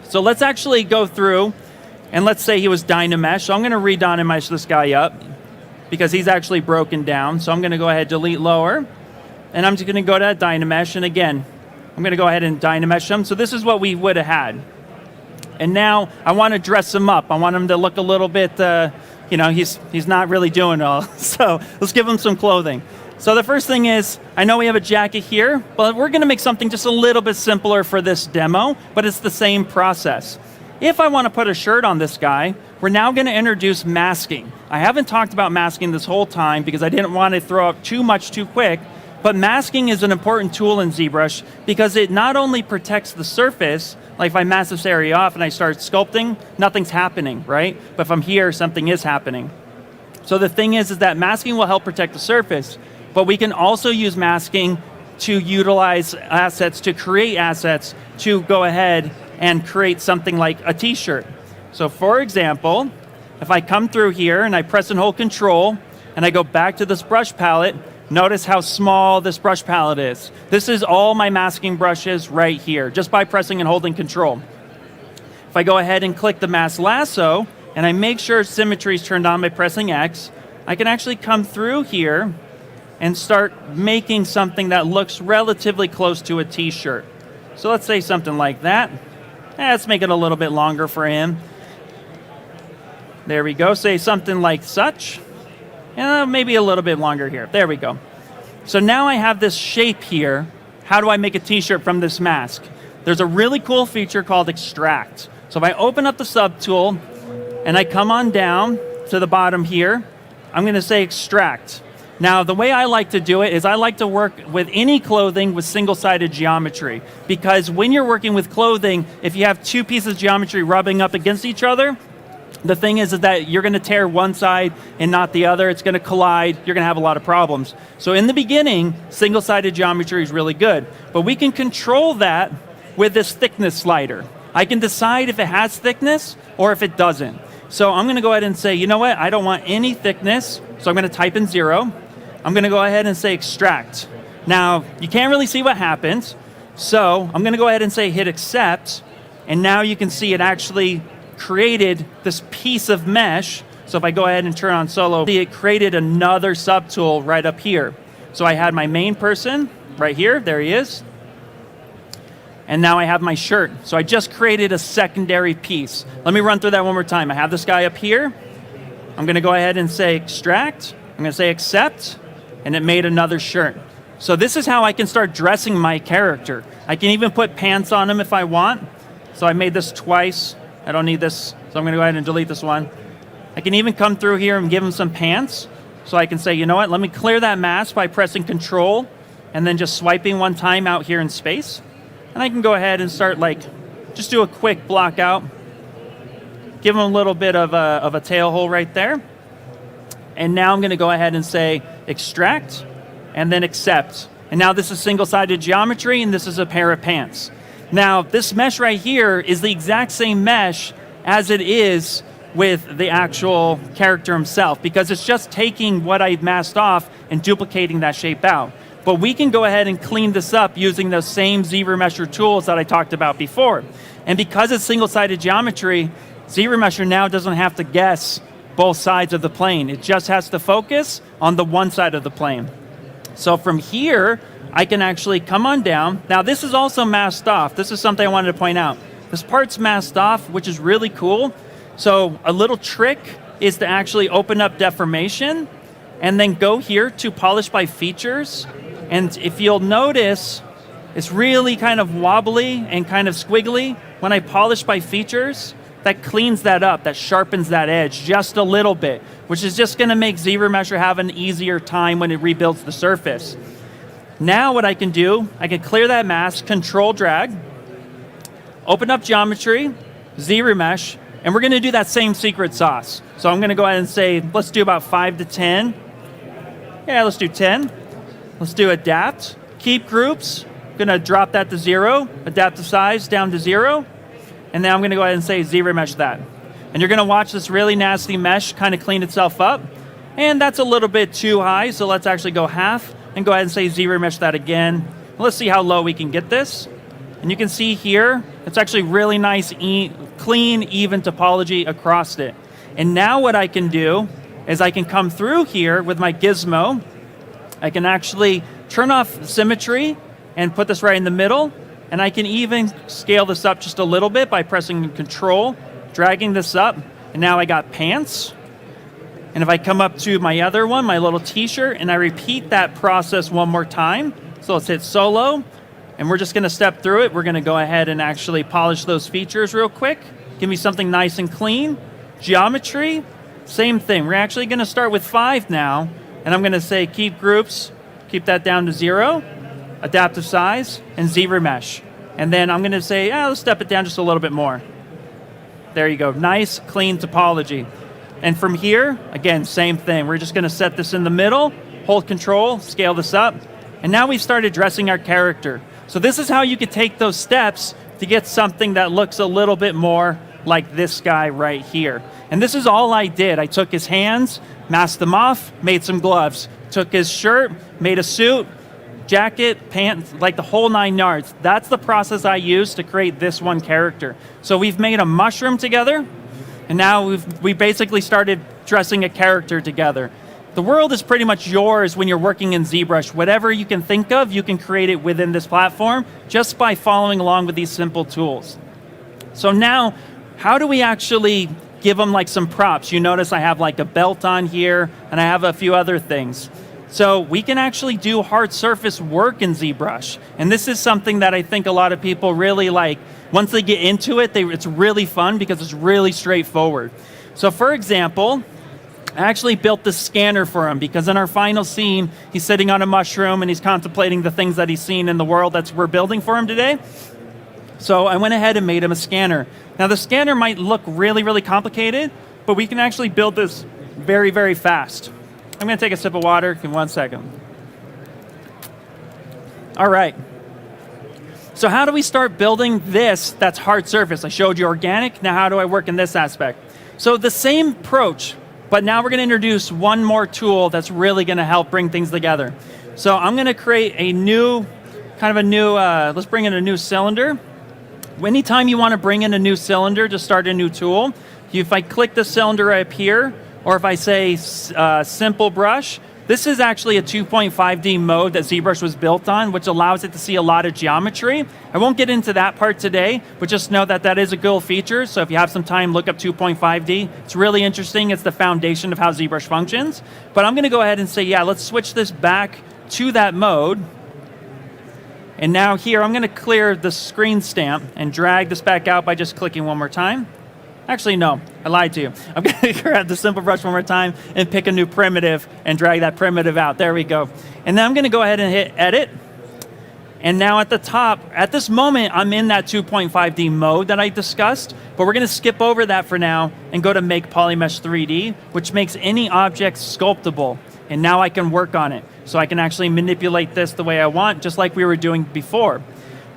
So let's actually go through and let's say he was Dynamesh. So I'm going to re-Dynamesh this guy up because he's actually broken down. So I'm going to go ahead, delete lower, and I'm just going to go to that Dynamesh, and again, I'm going to go ahead and Dynamesh him. So this is what we would have had. And now I want to dress him up. I want him to look a little bit, he's not really doing all. So let's give him some clothing. So the first thing is, I know we have a jacket here, but we're going to make something just a little bit simpler for this demo, but it's the same process. If I want to put a shirt on this guy, we're now going to introduce masking. I haven't talked about masking this whole time because I didn't want to throw up too much too quick, but masking is an important tool in ZBrush because it not only protects the surface, like if I mask this area off and I start sculpting, nothing's happening, right? But if I'm here, something is happening. So the thing is that masking will help protect the surface, but we can also use masking to utilize assets, to create assets, to go ahead and create something like a t-shirt. So for example, if I come through here and I press and hold Control, and I go back to this brush palette, notice how small this brush palette is. This is all my masking brushes right here, just by pressing and holding Control. If I go ahead and click the mask lasso, and I make sure symmetry is turned on by pressing X, I can actually come through here and start making something that looks relatively close to a t-shirt. So let's say something like that. Let's make it a little bit longer for him. There we go, say something like such. Maybe a little bit longer here. There we go. So now I have this shape here. How do I make a t-shirt from this mask? There's a really cool feature called extract. So if I open up the subtool and I come on down to the bottom here, I'm going to say extract. Now the way I like to do it is I like to work with any clothing with single-sided geometry, because when you're working with clothing, if you have two pieces of geometry rubbing up against each other, the thing is that you're going to tear one side and not the other. It's going to collide. You're going to have a lot of problems. So in the beginning, single-sided geometry is really good. But we can control that with this thickness slider. I can decide if it has thickness or if it doesn't. So I'm going to go ahead and say, you know what? I don't want any thickness. So I'm going to type in 0. I'm going to go ahead and say extract. Now, you can't really see what happens. So I'm going to go ahead and say hit accept. And now you can see it actually created this piece of mesh. So if I go ahead and turn on solo, it created another subtool right up here. So I had my main person right here, there he is. And now I have my shirt. So I just created a secondary piece. Let me run through that one more time. I have this guy up here. I'm going to go ahead and say extract. I'm going to say accept, and it made another shirt. So this is how I can start dressing my character. I can even put pants on him if I want. So I made this twice. I don't need this, so I'm going to go ahead and delete this one. I can even come through here and give him some pants. So I can say, you know what, let me clear that mask by pressing Control and then just swiping one time out here in space. And I can go ahead and start just do a quick block out. Give him a little bit of a tail hole right there. And now I'm going to go ahead and say extract and then accept. And now this is single-sided geometry and this is a pair of pants. Now, this mesh right here is the exact same mesh as it is with the actual character himself, because it's just taking what I masked off and duplicating that shape out. But we can go ahead and clean this up using those same ZRemesher tools that I talked about before. And because it's single-sided geometry, ZRemesher now doesn't have to guess both sides of the plane. It just has to focus on the one side of the plane. So from here, I can actually come on down. Now this is also masked off. This is something I wanted to point out. This part's masked off, which is really cool. So a little trick is to actually open up deformation and then go here to polish by features. And if you'll notice, it's really kind of wobbly and kind of squiggly. When I polish by features, that cleans that up, that sharpens that edge just a little bit, which is just going to make ZRemesher have an easier time when it rebuilds the surface. Now what I can do, I can clear that mask, control drag, open up geometry, ZRemesh, and we're going to do that same secret sauce. So I'm going to go ahead and say, let's do about 5 to 10. Yeah, let's do 10. Let's do adapt, keep groups, going to drop that to 0, adapt the size down to 0, and now I'm going to go ahead and say ZRemesh that. And you're going to watch this really nasty mesh kind of clean itself up, and that's a little bit too high, so let's actually go half, and go ahead and say ZRemesh that again. Let's see how low we can get this. And you can see here, it's actually really nice, clean, even topology across it. And now what I can do is I can come through here with my gizmo. I can actually turn off symmetry and put this right in the middle. And I can even scale this up just a little bit by pressing Control, dragging this up. And now I got pants. And if I come up to my other one, my little t-shirt, and I repeat that process one more time. So let's hit solo. And we're just going to step through it. We're going to go ahead and actually polish those features real quick. Give me something nice and clean. Geometry, same thing. We're actually going to start with 5 now. And I'm going to say keep groups, keep that down to 0, adaptive size, and ZRemesh. And then I'm going to say, let's step it down just a little bit more. There you go. Nice, clean topology. And from here, again, same thing. We're just going to set this in the middle, hold Control, scale this up. And now we've started dressing our character. So this is how you could take those steps to get something that looks a little bit more like this guy right here. And this is all I did. I took his hands, masked them off, made some gloves. Took his shirt, made a suit, jacket, pants, like the whole 9 yards. That's the process I used to create this one character. So we've made a mushroom together, and now we basically started dressing a character together. The world is pretty much yours when you're working in ZBrush. Whatever you can think of, you can create it within this platform just by following along with these simple tools. So now, how do we actually give them like some props? You notice I have like a belt on here, and I have a few other things. So we can actually do hard surface work in ZBrush. And this is something that I think a lot of people really like. Once they get into it, it's really fun because it's really straightforward. So for example, I actually built this scanner for him because in our final scene, he's sitting on a mushroom and he's contemplating the things that he's seen in the world that we're building for him today. So I went ahead and made him a scanner. Now the scanner might look really, really complicated, but we can actually build this very, very fast. I'm going to take a sip of water. Give me 1 second. All right. So how do we start building this that's hard surface? I showed you organic. Now how do I work in this aspect? So the same approach, but now we're going to introduce one more tool that's really going to help bring things together. So I'm going to create a new, let's bring in a new cylinder. Anytime you want to bring in a new cylinder to start a new tool, if I click the cylinder up here, or if I say simple brush, this is actually a 2.5D mode that ZBrush was built on, which allows it to see a lot of geometry. I won't get into that part today, but just know that that is a cool feature. So if you have some time, look up 2.5D. It's really interesting. It's the foundation of how ZBrush functions. But I'm going to go ahead and say, yeah, let's switch this back to that mode. And now here, I'm going to clear the screen stamp and drag this back out by just clicking one more time. Actually, no, I lied to you. I'm going to grab the simple brush one more time and pick a new primitive and drag that primitive out. There we go. And then I'm going to go ahead and hit edit. And now at the top, at this moment, I'm in that 2.5D mode that I discussed, but we're going to skip over that for now and go to make polymesh 3D, which makes any object sculptable. And now I can work on it. So I can actually manipulate this the way I want, just like we were doing before.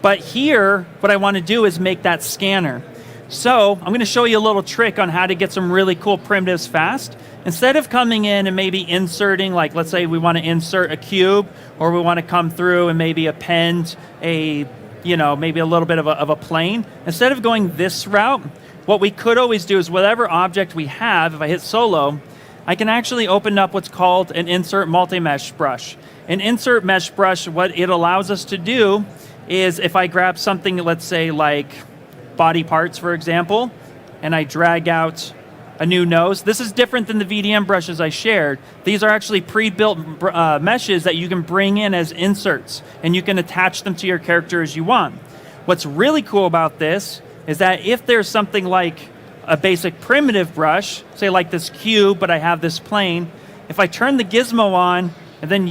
But here, what I want to do is make that scanner. So I'm going to show you a little trick on how to get some really cool primitives fast. Instead of coming in and maybe inserting, like let's say we want to insert a cube, or we want to come through and maybe append a, maybe a little bit of a plane. Instead of going this route, what we could always do is whatever object we have, if I hit solo, I can actually open up what's called an insert multi-mesh brush. An insert mesh brush, what it allows us to do is if I grab something, let's say like body parts, for example, and I drag out a new nose. This is different than the VDM brushes I shared. These are actually pre-built meshes that you can bring in as inserts, and you can attach them to your character as you want. What's really cool about this is that if there's something like a basic primitive brush, say like this cube, but I have this plane, if I turn the gizmo on and then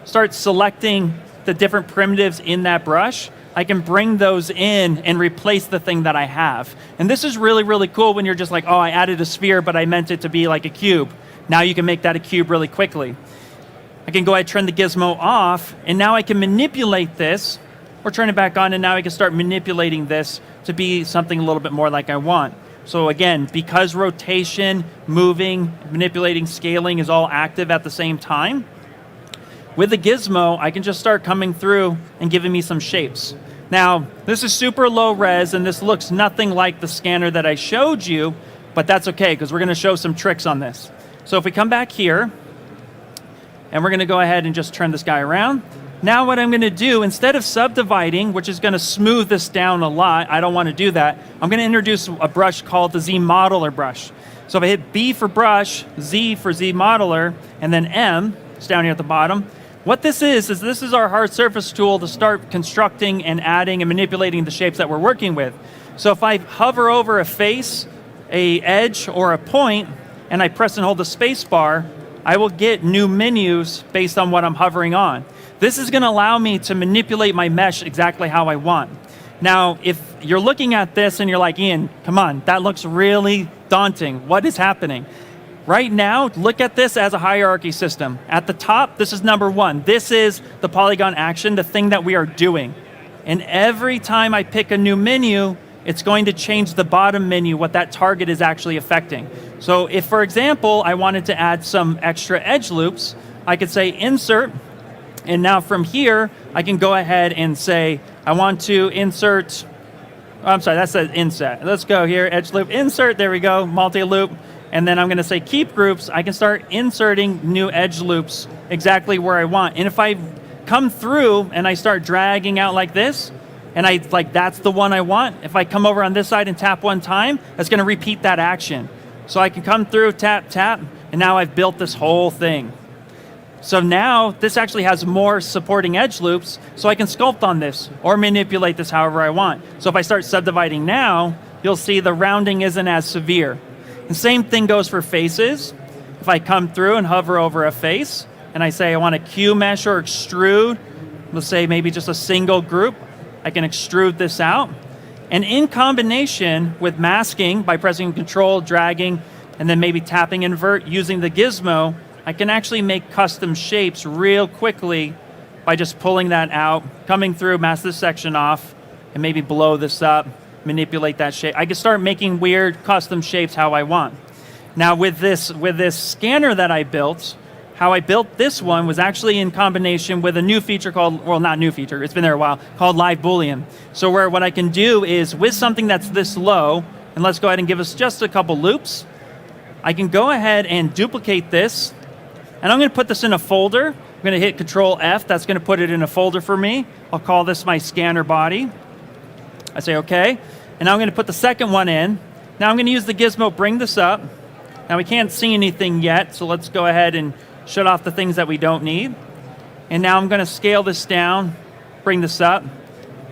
start selecting the different primitives in that brush, I can bring those in and replace the thing that I have. And this is really, really cool when you're just like, oh, I added a sphere, but I meant it to be like a cube. Now you can make that a cube really quickly. I can go ahead and turn the gizmo off, and now I can manipulate this, or turn it back on, and now I can start manipulating this to be something a little bit more like I want. So again, because rotation, moving, manipulating, scaling is all active at the same time, with the gizmo, I can just start coming through and giving me some shapes. Now, this is super low res, and this looks nothing like the scanner that I showed you, but that's okay, because we're going to show some tricks on this. So if we come back here, and we're going to go ahead and just turn this guy around. Now what I'm going to do, instead of subdividing, which is going to smooth this down a lot, I don't want to do that, I'm going to introduce a brush called the ZModeler brush. So if I hit B for brush, Z for ZModeler, and then M, it's down here at the bottom, what this is this is our hard surface tool to start constructing and adding and manipulating the shapes that we're working with. So if I hover over a face, a edge, or a point, and I press and hold the space bar, I will get new menus based on what I'm hovering on. This is going to allow me to manipulate my mesh exactly how I want. Now, if you're looking at this and you're like, Ian, come on, that looks really daunting. What is happening? Right now, look at this as a hierarchy system. At the top, this is number one. This is the polygon action, the thing that we are doing. And every time I pick a new menu, it's going to change the bottom menu, what that target is actually affecting. So if, for example, I wanted to add some extra edge loops, I could say insert, and now from here, I can go ahead and say, I want to insert, I'm sorry, that's an inset. Let's go here, edge loop, insert, there we go, multi-loop. And then I'm going to say keep groups. I can start inserting new edge loops exactly where I want. And if I come through and I start dragging out like this, and that's the one I want, if I come over on this side and tap one time, that's going to repeat that action. So I can come through, tap, tap, and now I've built this whole thing. So now this actually has more supporting edge loops, so I can sculpt on this or manipulate this however I want. So if I start subdividing now, you'll see the rounding isn't as severe. The same thing goes for faces. If I come through and hover over a face, and I say I want a Q mesh or extrude, let's say maybe just a single group, I can extrude this out. And in combination with masking by pressing Control, dragging, and then maybe tapping invert using the gizmo, I can actually make custom shapes real quickly by just pulling that out, coming through, mask this section off, and maybe blow this up, manipulate that shape. I can start making weird custom shapes how I want. Now with this scanner that I built, how I built this one was actually in combination with a new feature called, well, not new feature, it's been there a while, called Live Boolean. So what I can do is with something that's this low, and let's go ahead and give us just a couple loops, I can go ahead and duplicate this, and I'm going to put this in a folder. I'm going to hit Control F, that's going to put it in a folder for me. I'll call this my scanner body. I say okay, and now I'm going to put the second one in. Now I'm going to use the gizmo, bring this up. Now we can't see anything yet, so let's go ahead and shut off the things that we don't need. And now I'm going to scale this down, bring this up.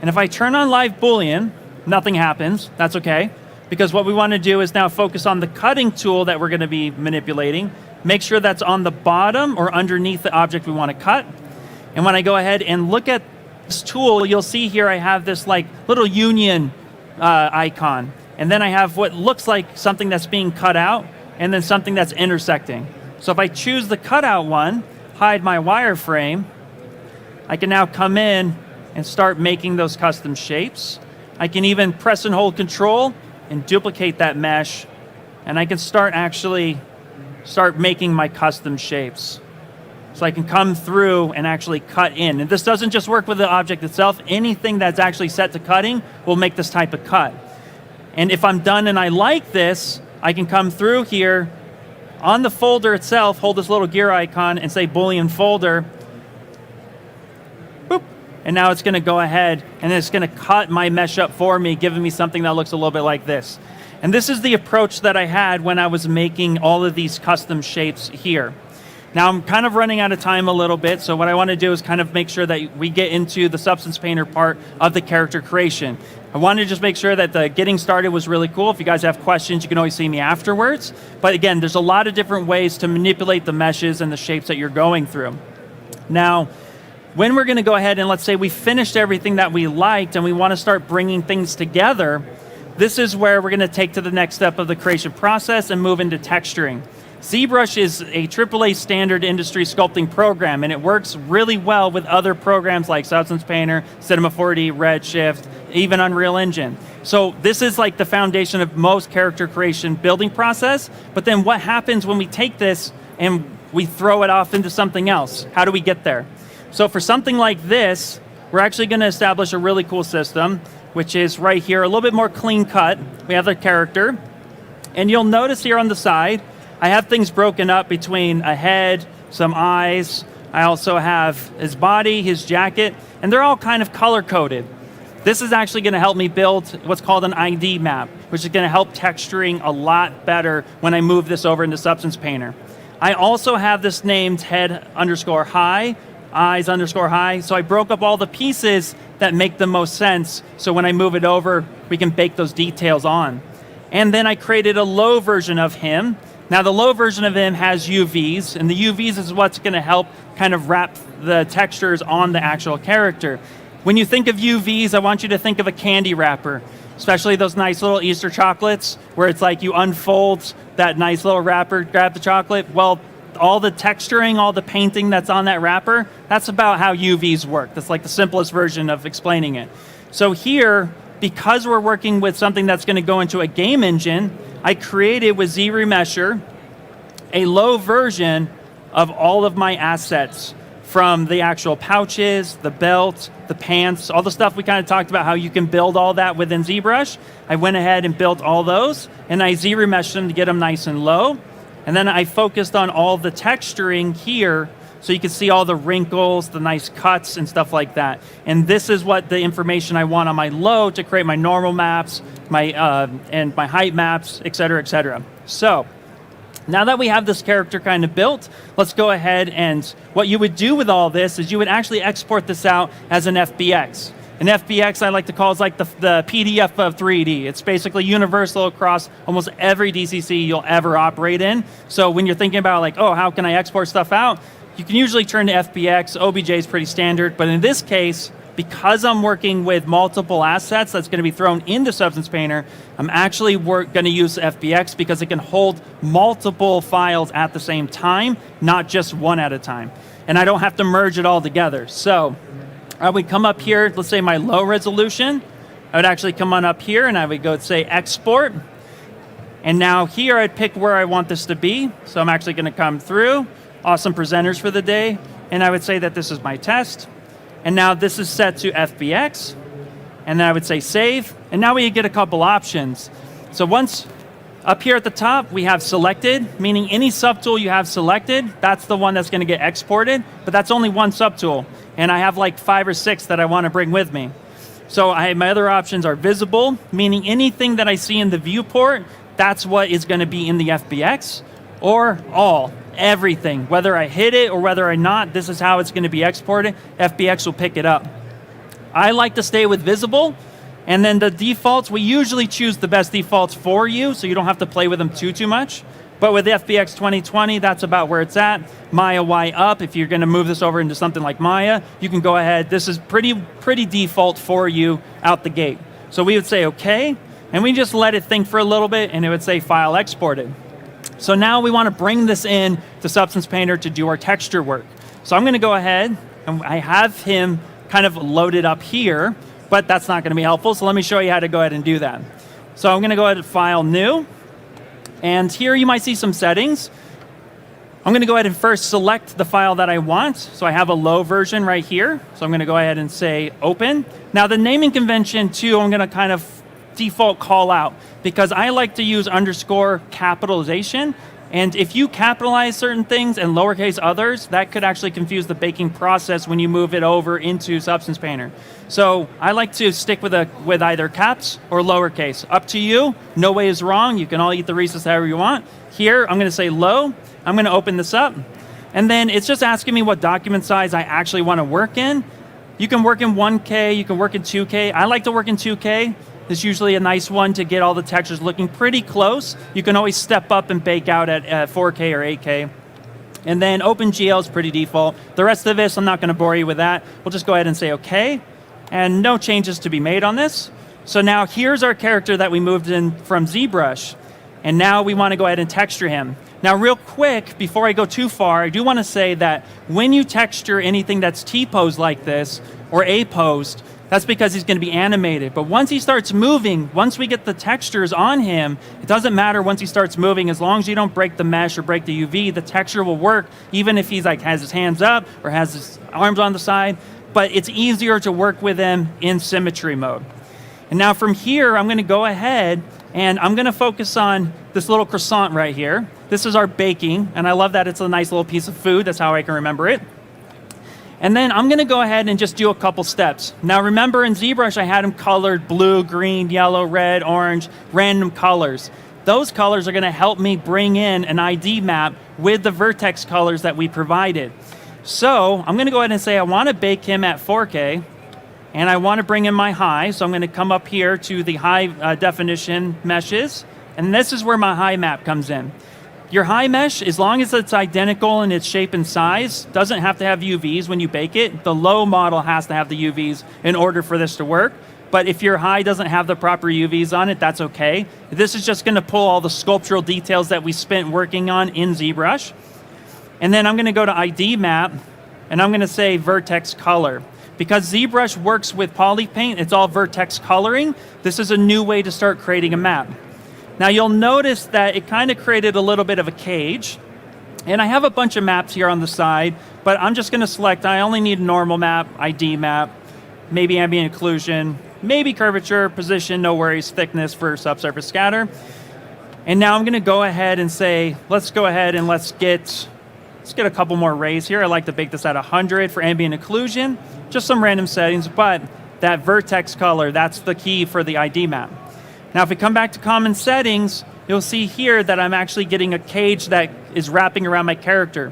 And if I turn on Live Boolean, nothing happens. That's okay, because what we want to do is now focus on the cutting tool that we're going to be manipulating. Make sure that's on the bottom or underneath the object we want to cut. And when I go ahead and look at this tool, you'll see here I have this like little union icon. And then I have what looks like something that's being cut out, and then something that's intersecting. So if I choose the cutout one, hide my wireframe, I can now come in and start making those custom shapes. I can even press and hold Control and duplicate that mesh, and I can start making my custom shapes. So I can come through and actually cut in. And this doesn't just work with the object itself. Anything that's actually set to cutting will make this type of cut. And if I'm done and I like this, I can come through here On the folder itself, hold this little gear icon and say Boolean folder. Boop. And now it's going to go ahead and it's going to cut my mesh up for me, giving me something that looks a little bit like this. And this is the approach that I had when I was making all of these custom shapes here. Now I'm kind of running out of time a little bit, so what I want to do is kind of make sure that we get into the Substance Painter part of the character creation. I wanted to just make sure that the getting started was really cool. If you guys have questions, you can always see me afterwards. But again, there's a lot of different ways to manipulate the meshes and the shapes that you're going through. Now, when we're going to go ahead and let's say we finished everything that we liked and we want to start bringing things together, this is where we're going to take to the next step of the creation process and move into texturing. ZBrush is a AAA standard industry sculpting program, and it works really well with other programs like Substance Painter, Cinema 4D, Redshift, even Unreal Engine. So this is like the foundation of most character creation building process, but then what happens when we take this and we throw it off into something else? How do we get there? So for something like this, we're actually going to establish a really cool system, which is right here, a little bit more clean cut. We have the character, and you'll notice here on the side, I have things broken up between a head, some eyes. I also have his body, his jacket, and they're all kind of color-coded. This is actually going to help me build what's called an ID map, which is going to help texturing a lot better when I move this over into Substance Painter. I also have this named head_high, eyes_high, so I broke up all the pieces that make the most sense, so when I move it over, we can bake those details on. And then I created a low version of him. Now the low version of him has UVs, and the UVs is what's going to help kind of wrap the textures on the actual character. When you think of UVs, I want you to think of a candy wrapper, especially those nice little Easter chocolates, where it's like you unfold that nice little wrapper, grab the chocolate. Well, all the texturing, all the painting that's on that wrapper, that's about how UVs work. That's like the simplest version of explaining it. So here, because we're working with something that's going to go into a game engine, I created with ZRemesher a low version of all of my assets, from the actual pouches, the belt, the pants, all the stuff we kind of talked about, how you can build all that within ZBrush. I went ahead and built all those, and I ZRemeshed them to get them nice and low. And then I focused on all the texturing here, so you can see all the wrinkles, the nice cuts, and stuff like that. And this is what the information I want on my low to create my normal maps, and my height maps, et cetera, et cetera. So, now that we have this character kind of built, let's go ahead and what you would do with all this is you would actually export this out as an FBX. An FBX I like to call is like the PDF of 3D. It's basically universal across almost every DCC you'll ever operate in. So when you're thinking about like, oh, how can I export stuff out? You can usually turn to FBX. OBJ is pretty standard, but in this case, because I'm working with multiple assets that's going to be thrown into Substance Painter, I'm actually going to use FBX because it can hold multiple files at the same time, not just one at a time. And I don't have to merge it all together. So I would come up here, let's say my low resolution. I would actually come on up here and I would go say export. And now here I'd pick where I want this to be. So I'm actually going to come through, awesome presenters for the day. And I would say that this is my test. And now this is set to FBX, and then I would say save, and now we get a couple options. So once up here at the top, we have selected, meaning any subtool you have selected, that's the one that's going to get exported, but that's only one subtool, and I have like 5 or 6 that I want to bring with me. So my other options are visible, meaning anything that I see in the viewport, that's what is going to be in the FBX, or all. Everything, whether I hit it or whether I not, this is how it's going to be exported. FBX will pick it up. I like to stay with visible, and then the defaults, we usually choose the best defaults for you, so you don't have to play with them too much. But with FBX 2020, that's about where it's at. Maya Y up, if you're going to move this over into something like Maya, you can go ahead. This is pretty default for you out the gate. So we would say okay, and we just let it think for a little bit, and it would say file exported. So now we want to bring this in to Substance Painter to do our texture work. So I'm going to go ahead, and I have him kind of loaded up here, but that's not going to be helpful, so let me show you how to go ahead and do that. So I'm going to go ahead and File, New, and here you might see some settings. I'm going to go ahead and first select the file that I want. So I have a low version right here, so I'm going to go ahead and say Open. Now the naming convention too, I'm going to kind of default call out, because I like to use underscore capitalization. And if you capitalize certain things and lowercase others, that could actually confuse the baking process when you move it over into Substance Painter. So I like to stick with either caps or lowercase. Up to you. No way is wrong. You can all eat the Reese's however you want. Here, I'm going to say low. I'm going to open this up. And then it's just asking me what document size I actually want to work in. You can work in 1K. You can work in 2K. I like to work in 2K. It's usually a nice one to get all the textures looking pretty close. You can always step up and bake out at 4K or 8K. And then OpenGL is pretty default. The rest of this, I'm not going to bore you with that. We'll just go ahead and say OK. And no changes to be made on this. So now here's our character that we moved in from ZBrush. And now we want to go ahead and texture him. Now real quick, before I go too far, I do want to say that when you texture anything that's T-posed like this, or A-posed, that's because he's going to be animated. But once he starts moving, once we get the textures on him, it doesn't matter once he starts moving, as long as you don't break the mesh or break the UV, the texture will work, even if he's like has his hands up or has his arms on the side. But it's easier to work with him in symmetry mode. And now from here, I'm going to go ahead and I'm going to focus on this little croissant right here. This is our baking, and I love that it's a nice little piece of food. That's how I can remember it. And then I'm going to go ahead and just do a couple steps. Now remember in ZBrush I had them colored blue, green, yellow, red, orange, random colors. Those colors are going to help me bring in an ID map with the vertex colors that we provided. So I'm going to go ahead and say I want to bake him at 4K, and I want to bring in my high. So I'm going to come up here to the high definition meshes, and this is where my high map comes in. Your high mesh, as long as it's identical in its shape and size, doesn't have to have UVs when you bake it. The low model has to have the UVs in order for this to work. But if your high doesn't have the proper UVs on it, that's okay. This is just going to pull all the sculptural details that we spent working on in ZBrush. And then I'm going to go to ID map, and I'm going to say vertex color. Because ZBrush works with polypaint, it's all vertex coloring. This is a new way to start creating a map. Now you'll notice that it kind of created a little bit of a cage. And I have a bunch of maps here on the side, but I'm just going to select, I only need a normal map, ID map, maybe ambient occlusion, maybe curvature, position, no worries, thickness for subsurface scatter. And now I'm going to go ahead and say, let's go ahead and let's get a couple more rays here. I like to bake this at 100 for ambient occlusion, just some random settings, but that vertex color, that's the key for the ID map. Now if we come back to common settings, you'll see here that I'm actually getting a cage that is wrapping around my character.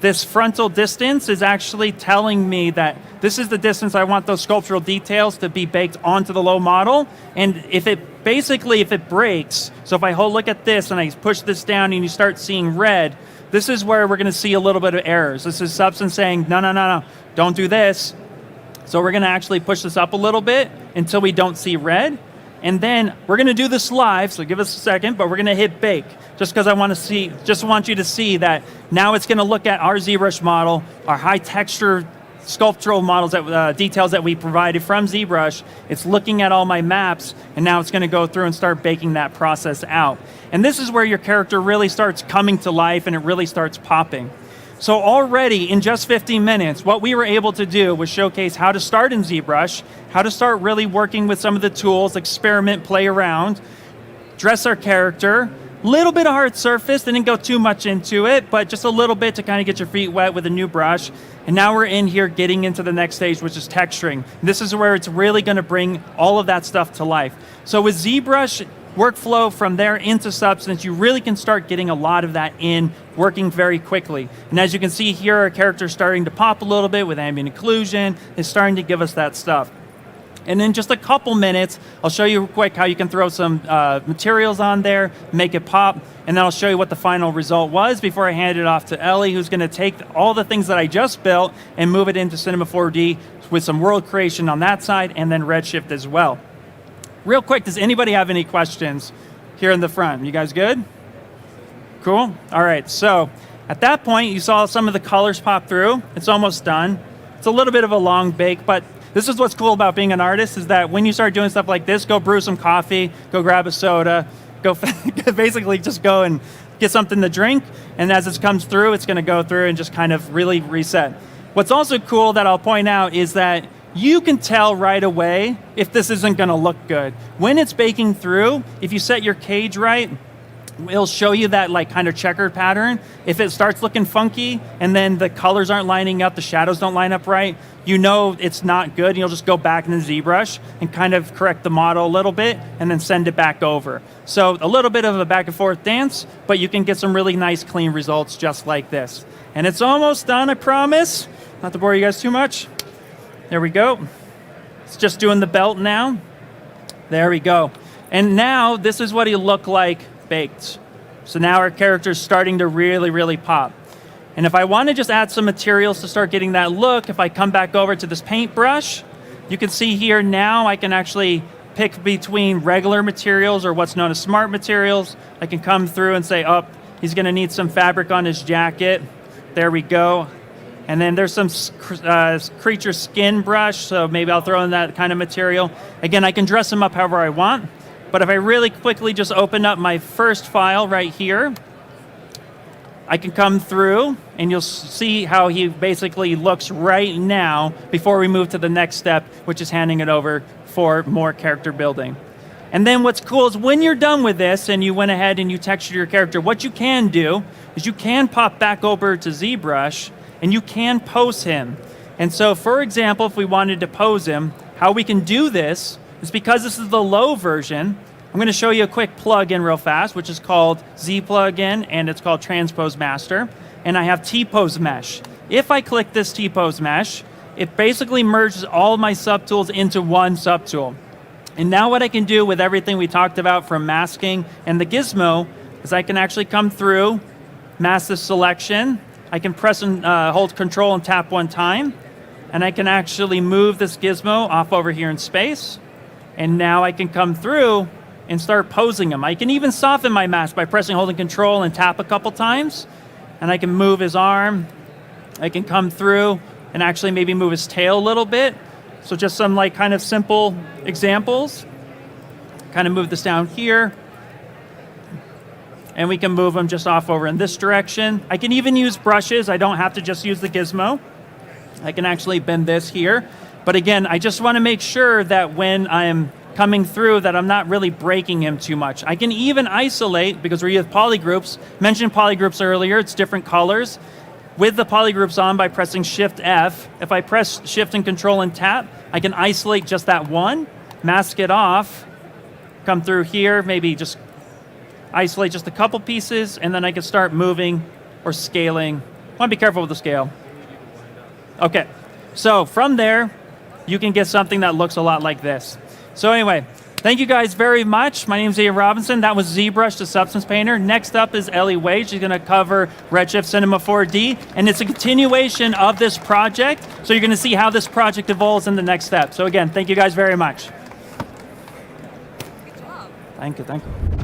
This frontal distance is actually telling me that this is the distance I want those sculptural details to be baked onto the low model. And if it breaks, so if I look at this and I push this down and you start seeing red, this is where we're going to see a little bit of errors. This is Substance saying, no, don't do this. So we're going to actually push this up a little bit until we don't see red. And then we're going to do this live, so give us a second, but we're going to hit bake, just because I want you to see that now it's going to look at our ZBrush model, our high texture sculptural models, details that we provided from ZBrush. It's looking at all my maps, and now it's going to go through and start baking that process out. And this is where your character really starts coming to life, and it really starts popping. So already in just 15 minutes, what we were able to do was showcase how to start in ZBrush, how to start really working with some of the tools, experiment, play around, dress our character, little bit of hard surface, didn't go too much into it, but just a little bit to kind of get your feet wet with a new brush. And now we're in here getting into the next stage, which is texturing. This is where it's really going to bring all of that stuff to life. So with ZBrush workflow from there into Substance, you really can start getting a lot of that in, working very quickly. And as you can see here, our character's starting to pop a little bit with ambient occlusion. It's starting to give us that stuff. And in just a couple minutes, I'll show you quick how you can throw some materials on there, make it pop, and then I'll show you what the final result was before I hand it off to Ellie, who's going to take all the things that I just built and move it into Cinema 4D with some world creation on that side and then Redshift as well. Real quick, does anybody have any questions here in the front? You guys good? Cool. All right, so at that point, you saw some of the colors pop through. It's almost done. It's a little bit of a long bake, but this is what's cool about being an artist, is that when you start doing stuff like this, go brew some coffee, go grab a soda, go basically just go and get something to drink, and as it comes through, it's going to go through and just kind of really reset. What's also cool that I'll point out is that you can tell right away if this isn't going to look good. When it's baking through, if you set your cage right, it'll show you that like kind of checkered pattern. If it starts looking funky and then the colors aren't lining up, the shadows don't line up right, you know it's not good, and you'll just go back in the ZBrush and kind of correct the model a little bit and then send it back over. So a little bit of a back and forth dance, but you can get some really nice clean results just like this. And it's almost done, I promise. Not to bore you guys too much. There we go. It's just doing the belt now. There we go. And now this is what he'll look like baked. So now our character's starting to really, really pop. And if I want to just add some materials to start getting that look, if I come back over to this paintbrush, you can see here now I can actually pick between regular materials or what's known as smart materials. I can come through and say, oh, he's going to need some fabric on his jacket. There we go. And then there's some creature skin brush, so maybe I'll throw in that kind of material. Again, I can dress them up however I want. But if I really quickly just open up my first file right here, I can come through and you'll see how he basically looks right now before we move to the next step, which is handing it over for more character building. And then what's cool is when you're done with this and you went ahead and you textured your character, what you can do is you can pop back over to ZBrush and you can pose him. And so for example, if we wanted to pose him, how we can do this is because this is the low version, I'm going to show you a quick plugin real fast, which is called Z plugin, and it's called Transpose Master. And I have T-Pose Mesh. If I click this T-Pose Mesh, it basically merges all of my subtools into one subtool. And now what I can do with everything we talked about from masking and the gizmo is I can actually come through, mask this selection. I can press and hold Control and tap one time. And I can actually move this gizmo off over here in space. And now I can come through and start posing him. I can even soften my mask by pressing, holding Control and tap a couple times. And I can move his arm. I can come through and actually maybe move his tail a little bit. So just some like kind of simple examples. Kind of move this down here. And we can move him just off over in this direction. I can even use brushes. I don't have to just use the gizmo. I can actually bend this here. But again, I just want to make sure that when I'm coming through that I'm not really breaking him too much. I can even isolate, because we have polygroups. Mentioned polygroups earlier, it's different colors. With the polygroups on by pressing Shift F, if I press Shift and Control and tap, I can isolate just that one, mask it off, come through here, maybe just isolate just a couple pieces, and then I can start moving or scaling. I want to be careful with the scale. Okay, so from there, you can get something that looks a lot like this. So anyway, thank you guys very much. My name is Ian Robinson. That was ZBrush, the Substance Painter. Next up is Ellie Wade. She's going to cover Redshift Cinema 4D, and it's a continuation of this project. So you're going to see how this project evolves in the next step. So again, thank you guys very much. Good job. Thank you, thank you.